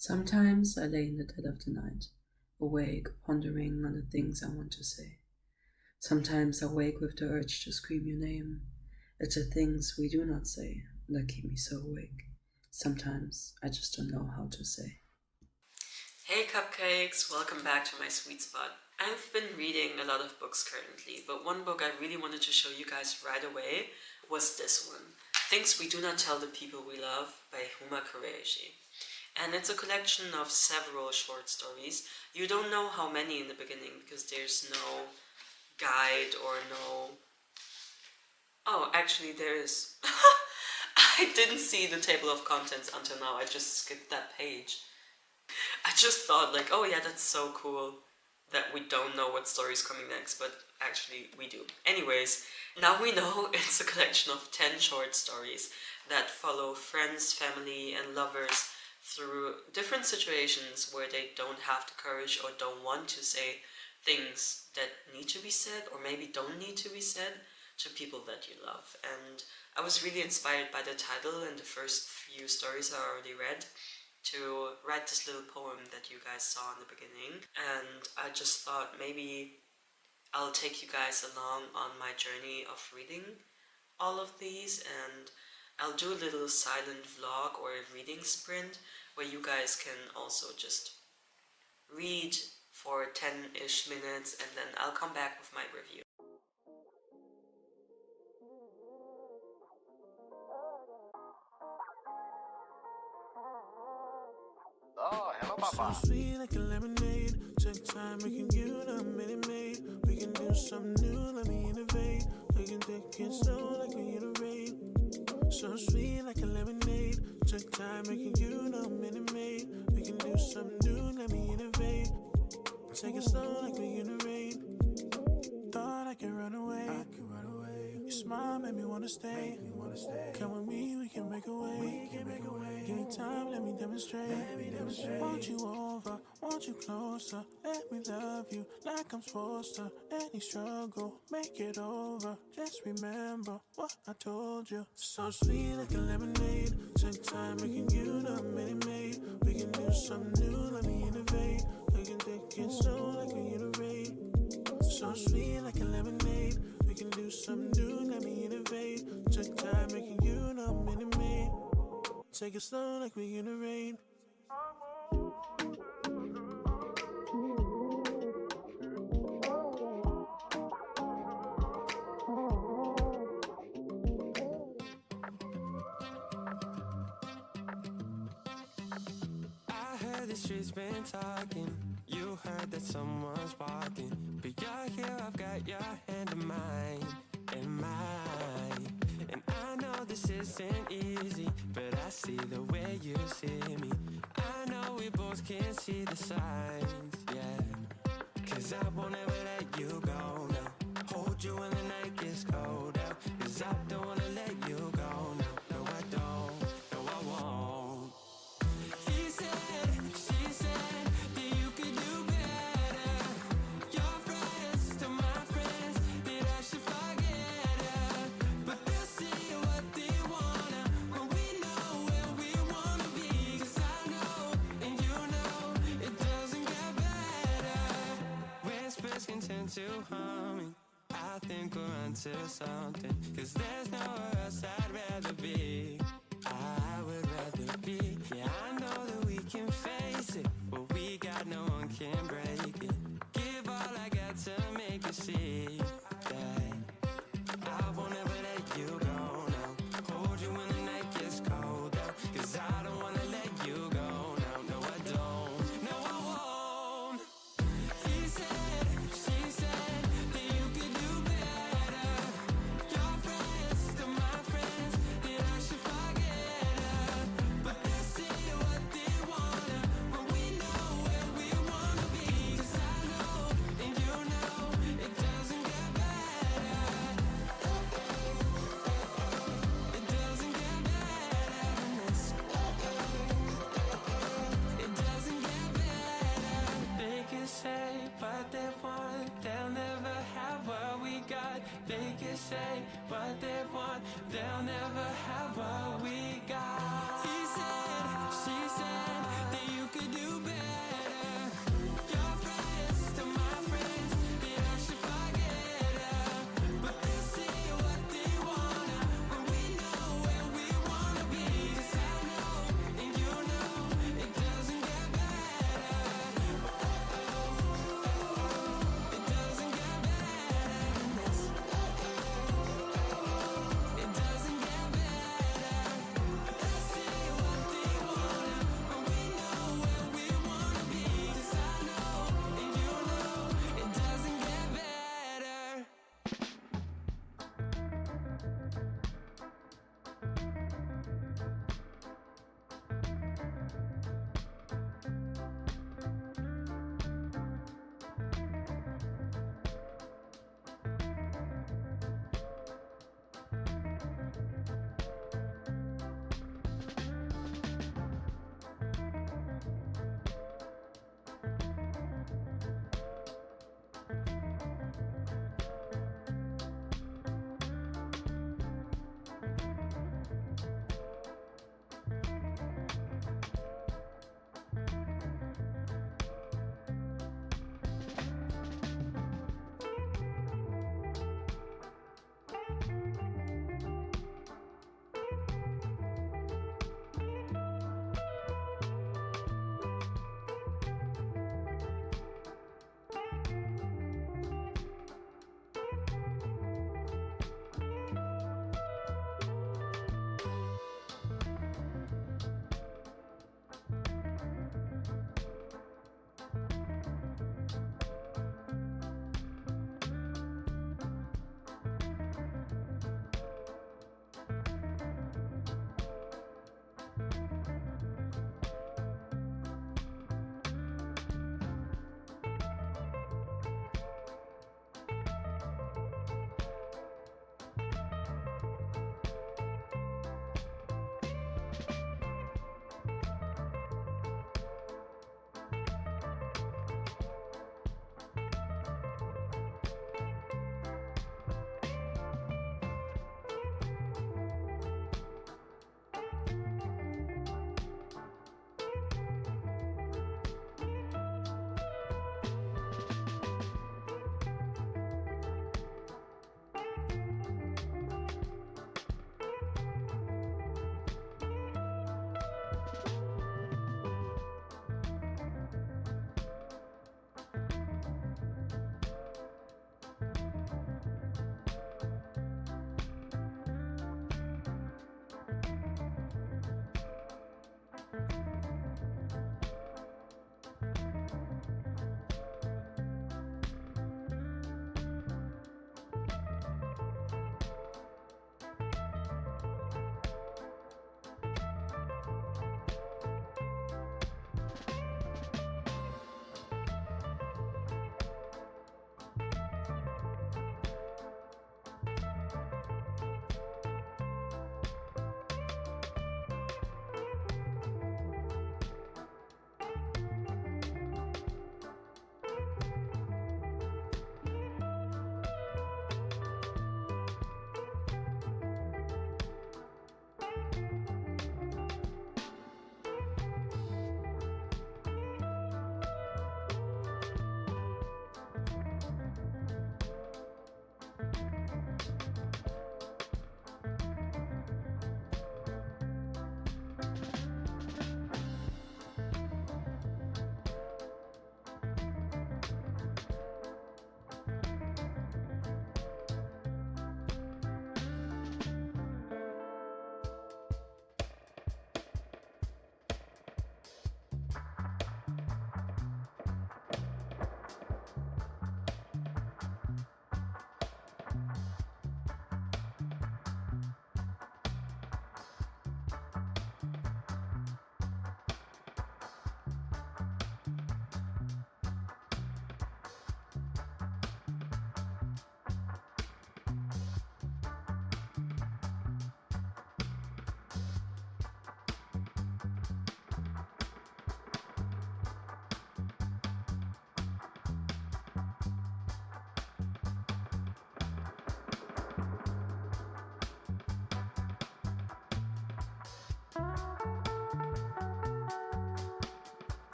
Sometimes I lay in the dead of the night, awake, pondering on the things I want to say. Sometimes I wake with the urge to scream your name. It's the things we do not say that keep me so awake. Sometimes I just don't know how to say. Hey Cupcakes, welcome back to my sweet spot. I've been reading a lot of books currently, but one book I really wanted to show you guys right away was this one, Things We Do Not Tell the People We Love by Huma Qureshi. And it's a collection of several short stories. You don't know how many in the beginning because there's no guide or no... Oh, actually there is. I didn't see the table of contents until now, I just skipped that page. I just thought like, oh yeah, that's so cool that we don't know what story is coming next, but actually we do. Anyways, now we know it's a collection of 10 short stories that follow friends, family and lovers through different situations where they don't have the courage or don't want to say things that need to be said or maybe don't need to be said to people that you love. And I was really inspired by the title and the first few stories I already read to write this little poem that you guys saw in the beginning. And I just thought maybe I'll take you guys along on my journey of reading all of these, and I'll do a little silent vlog or a reading sprint where you guys can also just read for 10-ish minutes and then I'll come back with my review. Oh, hello, Papa. So sweet like a lemonade. Took time making you the minute made. We can do something new, let me innovate. We can take it slow like we iterate. So sweet like a lemonade. Took time making you the minute made. We can do something new, let me innovate. Take it slow like we iterate. Thought I could run away. Your smile made me wanna stay. Come with me, we can make a way. Give me time, let me demonstrate. Want you over, want you closer. Let me love you like I'm supposed to. Any struggle, make it over. Just remember what I told you. So sweet like a lemonade. Took time making you the minute made. We can do something new, let me innovate. We can take it slow like we iterate. So sweet like a lemonade. We can do something new, let me innovate. Took time making you the minute made. Take it slow like we iterate. I heard the streets been talking. You heard that someone's walking. But you're here, I've got your hand in mine, in mine. And I know this isn't easy, but I see the way you see me. I know we both can see the signs, yeah. Cause I won't ever let you go now. Hold you when the night gets cold out. Cause I don't wanna let you go now. No, I don't, no, I won't. She said that you could do better. Your friends to my friends, that I should forget her. But they'll see what they wanna when we know where we wanna be. Cause I know, and you know, it doesn't get better. Whispers can turn to humming. I think we're onto something. Cause there's nowhere else I'd rather be. I would rather be. Yeah, I know that we can face it. What we got, no one can break it. Give all I got to make you see that I won't ever let you go now. Hold you when the night gets cold out. Cause I don't wanna let you go now. No, I don't. No, I won't. She said that you could do better. Your friends to my friends, that I should forget her. But they'll see what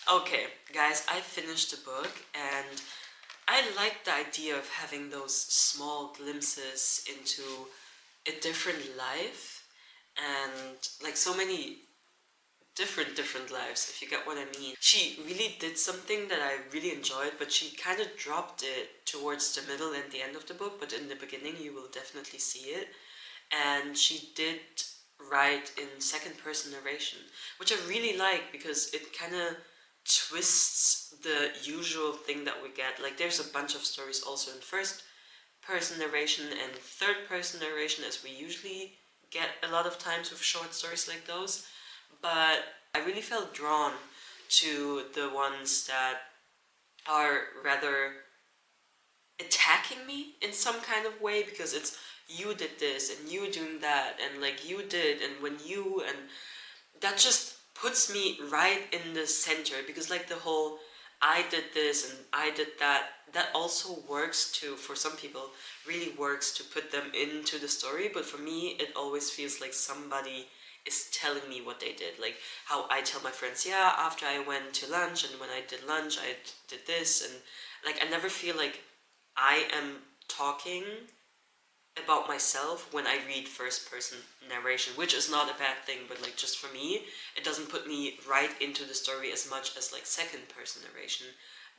Okay, guys, I finished the book and I like the idea of having those small glimpses into a different life and like so many different lives, if you get what I mean. She really did something that I really enjoyed, but she kind of dropped it towards the middle and the end of the book, but in the beginning you will definitely see it. And she did write in second person narration, which I really like because it kind of twists the usual thing that we get. Like there's a bunch of stories also in first person narration and third person narration, as we usually get a lot of times with short stories like those, but I really felt drawn to the ones that are rather attacking me in some kind of way, because it's you did this and you doing that and like you did and when you, and that just puts me right in the center, because like the whole I did this and I did that, that also works to, for some people, really works to put them into the story, but for me it always feels like somebody is telling me what they did. Like how I tell my friends, yeah, after I went to lunch and when I did lunch I did this, and like I never feel like I am talking about myself when I read first person narration, which is not a bad thing, but like just for me, it doesn't put me right into the story as much as like second person narration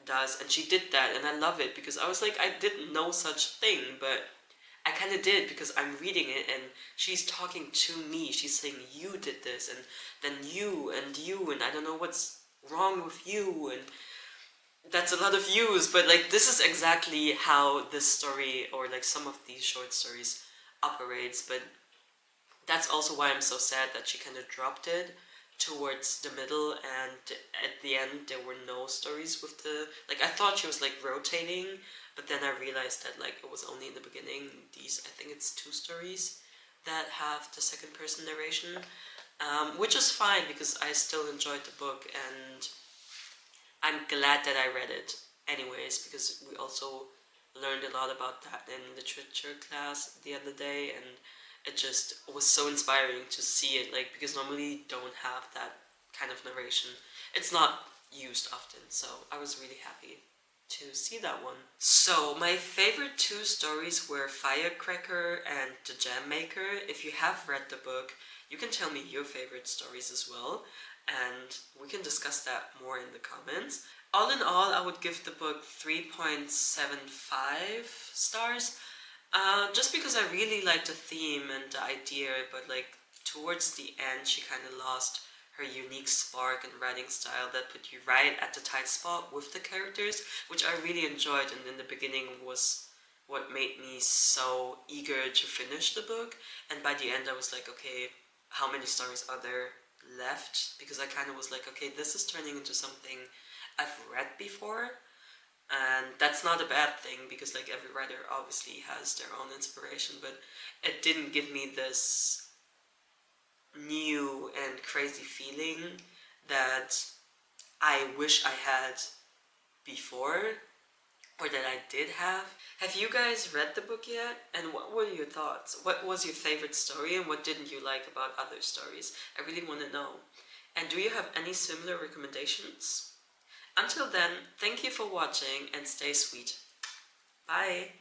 does. And she did that, and I love it because I was like, I didn't know such thing, but I kind of did because I'm reading it and she's talking to me. She's saying, you did this, and then you, and I don't know what's wrong with you, and that's a lot of views, but like this is exactly how this story, or like some of these short stories, operates. But that's also why I'm so sad that she kind of dropped it towards the middle, and at the end there were no stories with the, like, I thought she was like rotating, but then I realized that like it was only in the beginning. These, I think it's 2 stories that have the second person narration, which is fine because I still enjoyed the book, and I'm glad that I read it anyways, because we also learned a lot about that in literature class the other day, and it just was so inspiring to see it, like, because normally you don't have that kind of narration. It's not used often, so I was really happy to see that one. So my favorite 2 stories were Firecracker and The Jam Maker. If you have read the book, you can tell me your favorite stories as well, and we can discuss that more in the comments. All in all, I would give the book 3.75 stars, just because I really liked the theme and the idea, but like towards the end she kind of lost her unique spark and writing style that put you right at the tight spot with the characters, which I really enjoyed, and in the beginning was what made me so eager to finish the book. And by the end I was like, okay, how many stories are there left? Because I kind of was like, okay, this is turning into something I've read before, and that's not a bad thing because like every writer obviously has their own inspiration, but it didn't give me this new and crazy feeling that I wish I had before, or that I did have. Have you guys read the book yet? And what were your thoughts? What was your favorite story, and what didn't you like about other stories? I really want to know. And do you have any similar recommendations? Until then, thank you for watching and stay sweet. Bye!